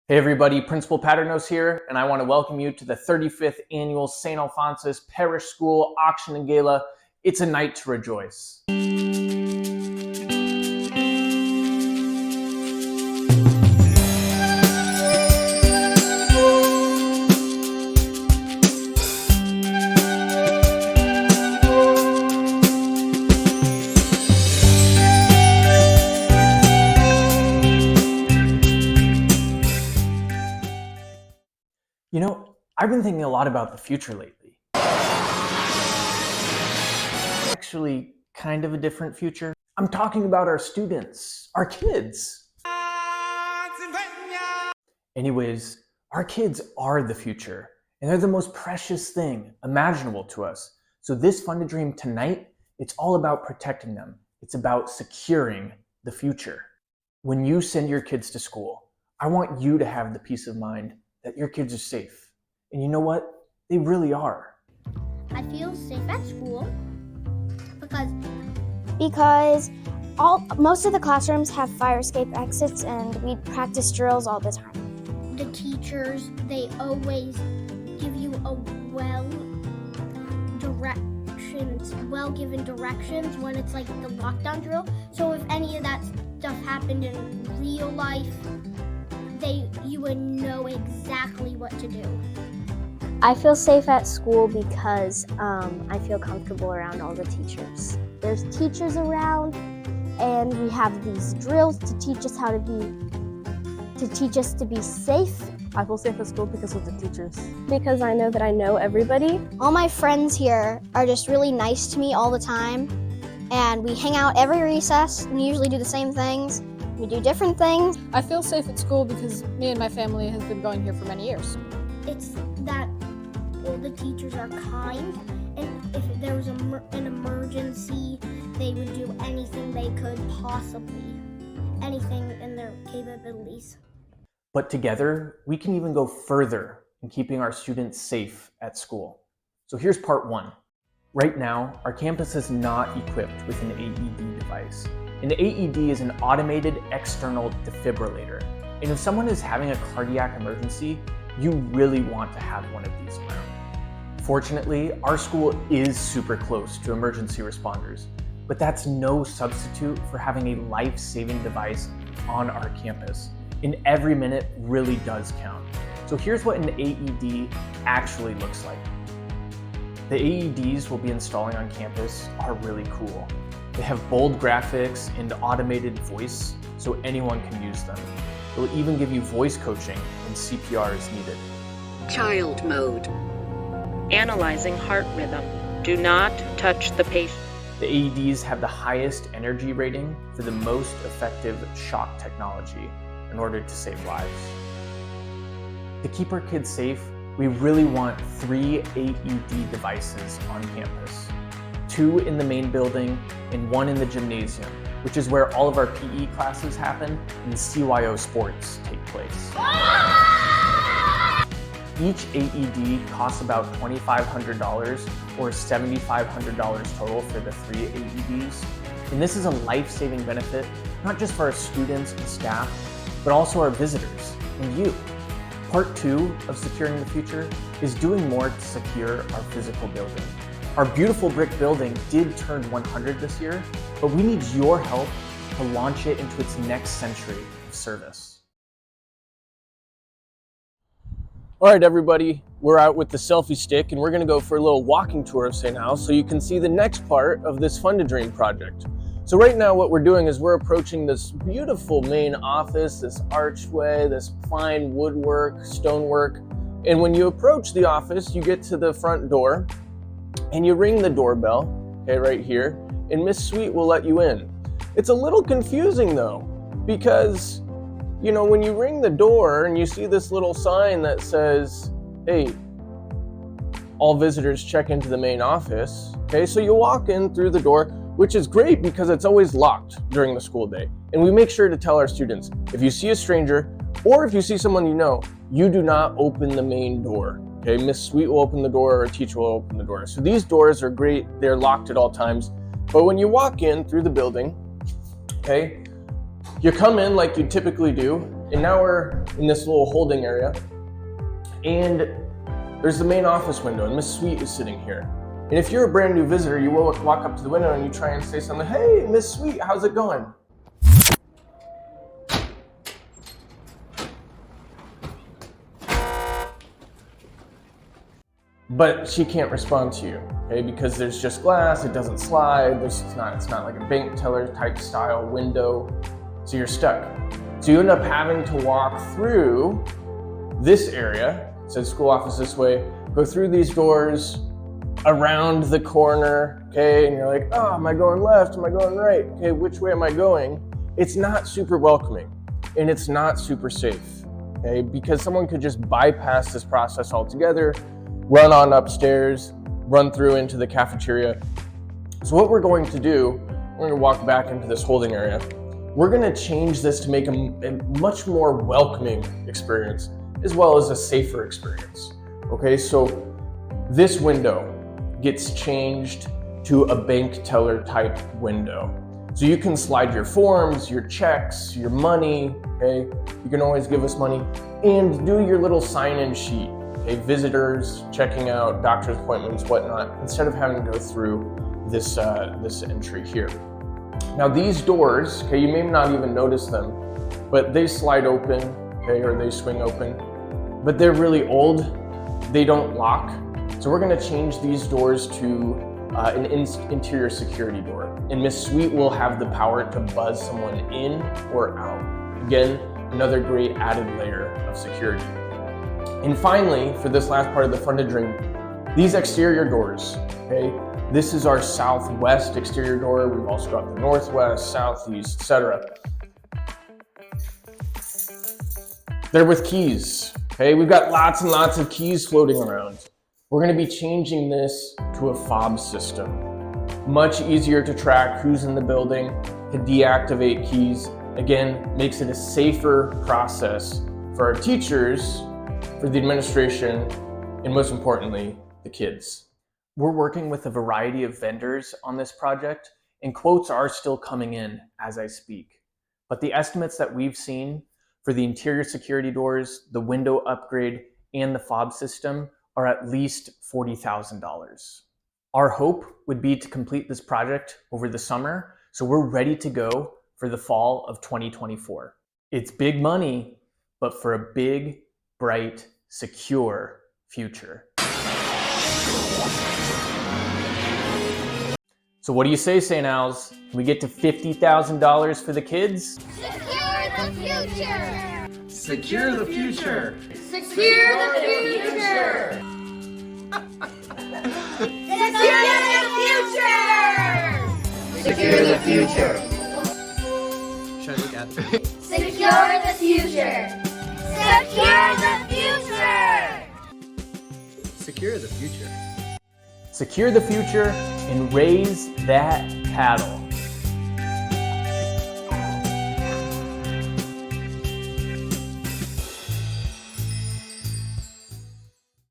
Hey everybody, Principal Padrnos here, and I want to welcome you to the 35th Annual St. Alphonsus Parish School Auction and Gala. It's a night to rejoice. You know, I've been thinking a lot about the future lately. Actually, kind of a different future. I'm talking about our students, our kids. Anyways, our kids are the future, and they're the most precious thing imaginable to us. So this Fun to Dream tonight, it's all about protecting them. It's about securing the future. When you send your kids to school, I want you to have the peace of mind that your kids are safe. And you know what? They really are. I feel safe at school because most of the classrooms have fire escape exits and we practice drills all the time. the teachers, they always give you a well-given directions when it's like the lockdown drill. So if any of that stuff happened in real life, you would know exactly what to do. I feel safe at school because I feel comfortable around all the teachers. There's teachers around and we have these drills to teach us to be safe. I feel safe at school because of the teachers. Because I know that I know everybody. All my friends here are just really nice to me all the time, and we hang out every recess and usually do the same things. We do different things. I feel safe at school because me and my family has been going here for many years. It's that all the teachers are kind, and if there was an emergency, they would do anything they could possibly, anything in their capabilities. But together, we can even go further in keeping our students safe at school. So here's part one. Right now, our campus is not equipped with an AED device. An AED is an automated external defibrillator. And if someone is having a cardiac emergency, you really want to have one of these around. Fortunately, our school is super close to emergency responders, but that's no substitute for having a life-saving device on our campus. And every minute really does count. So here's what an AED actually looks like. The AEDs we'll be installing on campus are really cool. They have bold graphics and automated voice, so anyone can use them. They'll even give you voice coaching when CPR is needed. Child mode. Analyzing heart rhythm. Do not touch the patient. The AEDs have the highest energy rating for the most effective shock technology in order to save lives. To keep our kids safe, we really want 3 AED devices on campus. 2 in the main building and 1 in the gymnasium, which is where all of our PE classes happen and CYO sports take place. Each AED costs about $2,500 or $7,500 total for the 3 AEDs. And this is a life-saving benefit, not just for our students and staff, but also our visitors and you. Part 2 of securing the future is doing more to secure our physical building. Our beautiful brick building did turn 100 this year, but we need your help to launch it into its next century of service. All right, everybody, we're out with the selfie stick and we're gonna go for a little walking tour of St. Al so you can see the next part of this Fun to Dream project. So right now what we're doing is we're approaching this beautiful main office, this archway, this fine woodwork, stonework. And when you approach the office, you get to the front door and you ring the doorbell, okay, right here, and Miss Sweet will let you in. It's a little confusing though, because you know, when you ring the door and you see this little sign that says, hey, all visitors check into the main office, okay, so you walk in through the door, which is great because it's always locked during the school day. And we make sure to tell our students, if you see a stranger or if you see someone you know, you do not open the main door. Okay, Miss Sweet will open the door or a teacher will open the door. So these doors are great, they're locked at all times. But when you walk in through the building, okay, you come in like you typically do, And now we're in this little holding area, and there's the main office window, and Miss Sweet is sitting here. And if you're a brand new visitor, you will walk up to the window and you try and say something, "Hey, Miss Sweet, how's it going?" But she can't respond to you, okay? Because there's just glass, it doesn't slide, it's not like a bank teller type style window, so you're stuck. So you end up having to walk through this area, it says school office this way, go through these doors, around the corner, okay? And you're like, oh, am I going left? Am I going right? Okay, which way am I going? It's not super welcoming, and it's not super safe, okay? Because someone could just bypass this process altogether, run on upstairs, run through into the cafeteria. So what we're going to do, we're going to walk back into this holding area. We're going to change this to make a much more welcoming experience, as well as a safer experience. Okay, so this window gets changed to a bank teller type window. So you can slide your forms, your checks, your money, okay? You can always give us money, and do your little sign-in sheet. Okay, visitors, checking out, doctor's appointments, whatnot, instead of having to go through this entry here. Now these doors, okay, you may not even notice them, but they slide open, okay, or they swing open, but they're really old, they don't lock. So we're gonna change these doors to an interior security door. And Miss Sweet will have the power to buzz someone in or out. Again, another great added layer of security. And finally, for this last part of the Fun to Dream, these exterior doors, okay? This is our southwest exterior door. We've also got the northwest, southeast, etc. They're with keys, okay? We've got lots and lots of keys floating around. We're gonna be changing this to a fob system. Much easier to track who's in the building, to deactivate keys. Again, makes it a safer process for our teachers, for the administration, and most importantly, the kids. We're working with a variety of vendors on this project, and quotes are still coming in as I speak. But the estimates that we've seen for the interior security doors, the window upgrade, and the fob system are at least $40,000. Our hope would be to complete this project over the summer, so we're ready to go for the fall of 2024. It's big money, but for a big, bright, secure future. So what do you say, St. Al's? Can we get to $50,000 for the kids? Secure the future! Secure the future! Secure the future! Secure the future! Should I look at it? Secure the future! Secure the future! Secure the future. Secure the future and raise that cattle.